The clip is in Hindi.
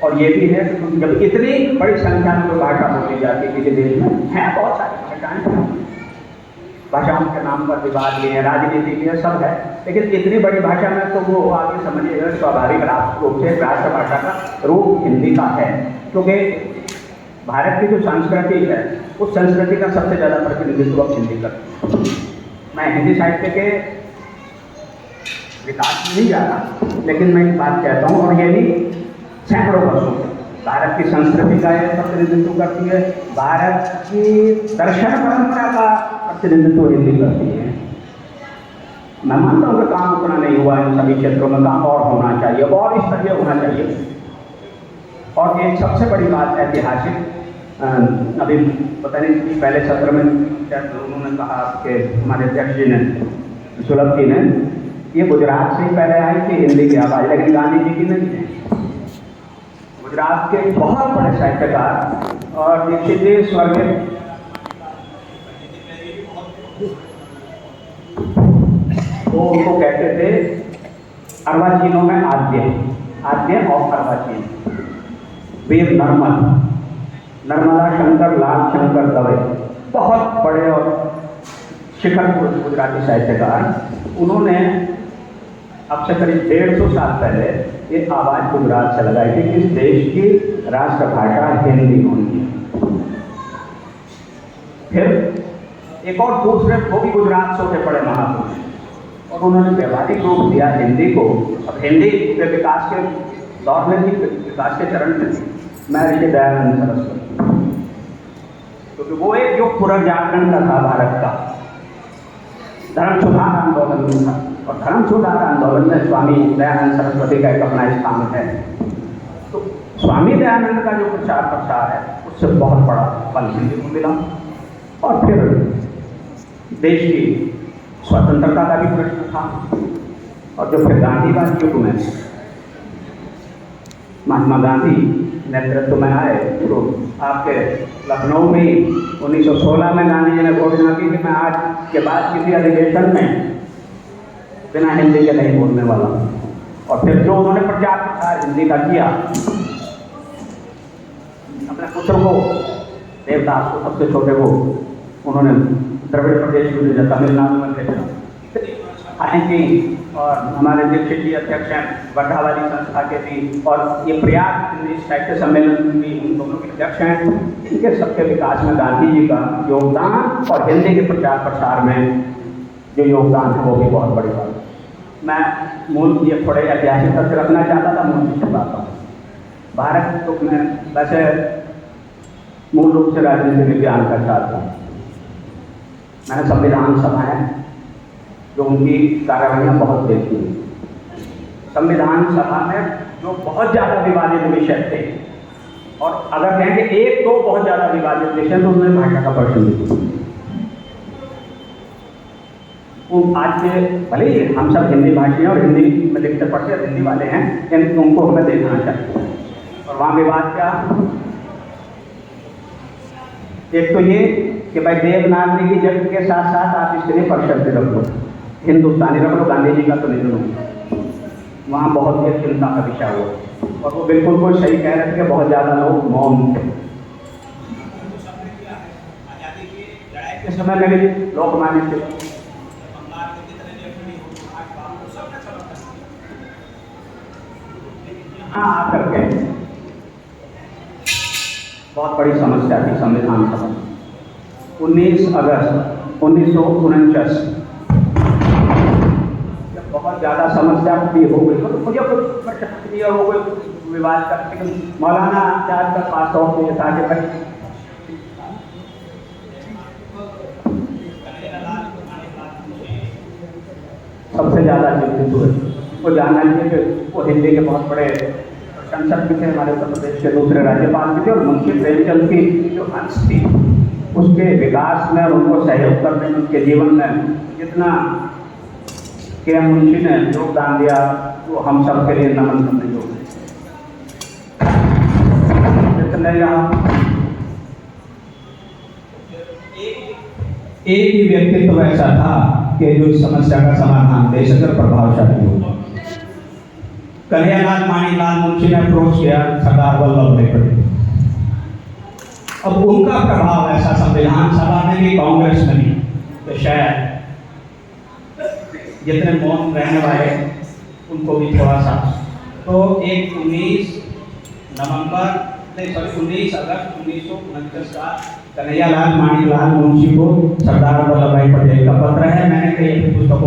और ये भी है कि जब इतनी बड़ी संख्या में भाषा बोली जाती है किसी देश में, है बहुत सारी भाषाएं, भाषाओं के नाम पर विवाद भी है, राजनीति भी है, सब है, लेकिन इतनी बड़ी भाषा में तो वो आगे समझिए स्वाभाविक रूप से राष्ट्रभाषा का रूप हिंदी का है, क्योंकि भारत की जो संस्कृति है उस संस्कृति का सबसे ज़्यादा प्रतिनिधित्व हिंदी करती है। मैं हिंदी साहित्य के विकास में नहीं जा रहा, लेकिन मैं एक बात कहता हूँ, और ये भी सैकड़ों वर्षों से भारत की संस्कृति का यह प्रतिनिधित्व करती है, भारत की दर्शन परंपरा का प्रतिनिधित्व हिंदी करती है। मैं मानता हूँ कि काम उतना नहीं हुआ इन सभी क्षेत्रों में, काम और होना चाहिए और स्तरीय होना चाहिए। और एक सबसे बड़ी बात ऐतिहासिक, अभी पता नहीं पहले सत्र में उन्होंने कहा कि हमारे अध्यक्ष जी ने, सुलभ जी ने, ये गुजरात से ही पहले आई थी हिंदी की आवाज़, लेकिन गांधी जी की नहीं है। गुजरात के बहुत बड़े साहित्यकार और दीक्षित जी स्वर्गीय, वो उनको कहते थे अर्वाचीनों में आद्य और अर्वाचीन, वीर नर्मदा शंकर लाल शंकर दवे, बहुत बड़े और शिखर गुजराती साहित्यकार। उन्होंने अब से करीब 150 साल पहले ये आवाज़ गुजरात से लगाई थी कि इस देश की राष्ट्रभाषा हिंदी होनी है। फिर एक और दूसरे वो भी गुजरात से उठे पड़े महापुरुष, और उन्होंने व्यवहारिक रूप दिया हिंदी को। अब हिंदी के विकास के दौर में थी, विकास के चरण में थी महर्षि दयानंद सरस्वती, क्योंकि वो एक युग पुनर्जागरण का था भारत का, धर्म सुधार आंदोलन था, और धर्म सुधार आंदोलन में स्वामी दयानंद सरस्वती का एक अपना स्थान है। तो स्वामी दयानंद का जो प्रचार प्रसार है उससे बहुत बड़ा फल हिंदी को मिला, और फिर देश की स्वतंत्रता का भी प्रश्न था। और जो फिर गांधीवादी युग में महात्मा गांधी नेतृत्व में आए, तो आपके लखनऊ में 1916 में गांधी जी ने घोषणा की कि मैं आज के बाद किसी अधिवेशन में बिना हिंदी के नहीं बोलने वाला। और फिर जो उन्होंने प्रचार प्रसार हिंदी का किया, अपने पुत्र को, देवदास को, सबसे छोटे को, उन्होंने द्रविड़ प्रदेश में भेजा, तमिलनाडु में भेजा, की, और हमारे दीक्षित जी अध्यक्ष हैं वर्धावादी संस्था के भी, और ये प्रयाग हिंदी साहित्य सम्मेलन भी उन दोनों के अध्यक्ष हैं। इनके सबके विकास में गांधी जी का योगदान और हिंदी के प्रचार प्रसार में जो योगदान है वो भी बहुत बड़ी बात है। मैं मूल ये थोड़े ऐतिहासिक तथ्य रखना चाहता था, मूल से बात हूँ। भारत तो मैं वैसे मूल रूप से राजनीति विज्ञान का छात्र हूँ। मैंने संविधान सभाएँ जो उनकी कार्रवाइयाँ बहुत देखी हैं। संविधान सभा में जो बहुत ज़्यादा विवादित विषय थे, और अगर कहें कि एक दो बहुत ज़्यादा विवादित विषय, तो उन्होंने भाषा का प्रश्न लिखा। वो आज के भले ही हम सब हिंदी भाषी हैं और हिंदी में लिखते पढ़ते हिंदी वाले हैं, लेकिन उनको हमें देखना चाहिए। और वहाँ विवाद क्या, एक तो ये कि भाई देवनागरी की जगह के साथ साथ आप इसके लिए परिषद रख लो, हिंदुस्तानी रख लो, गांधी जी का तो नहीं लूँगा। वहाँ बहुत ही चिंता का विषय हुआ, और वो बिल्कुल कोई सही कह रहे थे कि बहुत ज़्यादा लोग मौन थे। इस समय में भी लोकमान्य थे, हाँ आकर के बहुत बड़ी समस्या थी संविधान सभा। 19 अगस्त 1949 जब बहुत ज़्यादा समस्या भी हो गई, तो मुझे कुछ प्रतिक्रिया हो गई विवाद करके, मौलाना आचार्य का पास हो गया था कि भाई सबसे ज़्यादा चिंतित हुए। वो जानना चाहिए कि वो हिंदी के बहुत बड़े प्रशंसक भी थे, हमारे उत्तर प्रदेश के दूसरे राज्यपाल भी थे, और मुंशी प्रेमचंद की जो हंस थी उसके विकास में, उनको सहयोग करने में, उनके जीवन में जितना के मुंशी ने योगदान दिया, वो हम सब के लिए नमन करने योग्य। एक ही व्यक्तित्व ऐसा था कि जो इस समस्या का समाधान दे सके, प्रभावशाली हो। कन्हैयालाल माणिकलाल मुंशी ने अप्रोच किया सरदार वल्लभ भाई पटेल। अब उनका प्रभाव ऐसा संविधान सभा में भी कांग्रेस में भी, तो शायद जितने मौन रहने वाले उनको भी थोड़ा सा, तो एक 19 अगस्त 1929 का कन्हैयालाल माणिकलाल मुंशी को सरदार वल्लभ भाई पटेल का पत्र है। मैंने कई पुस्तकों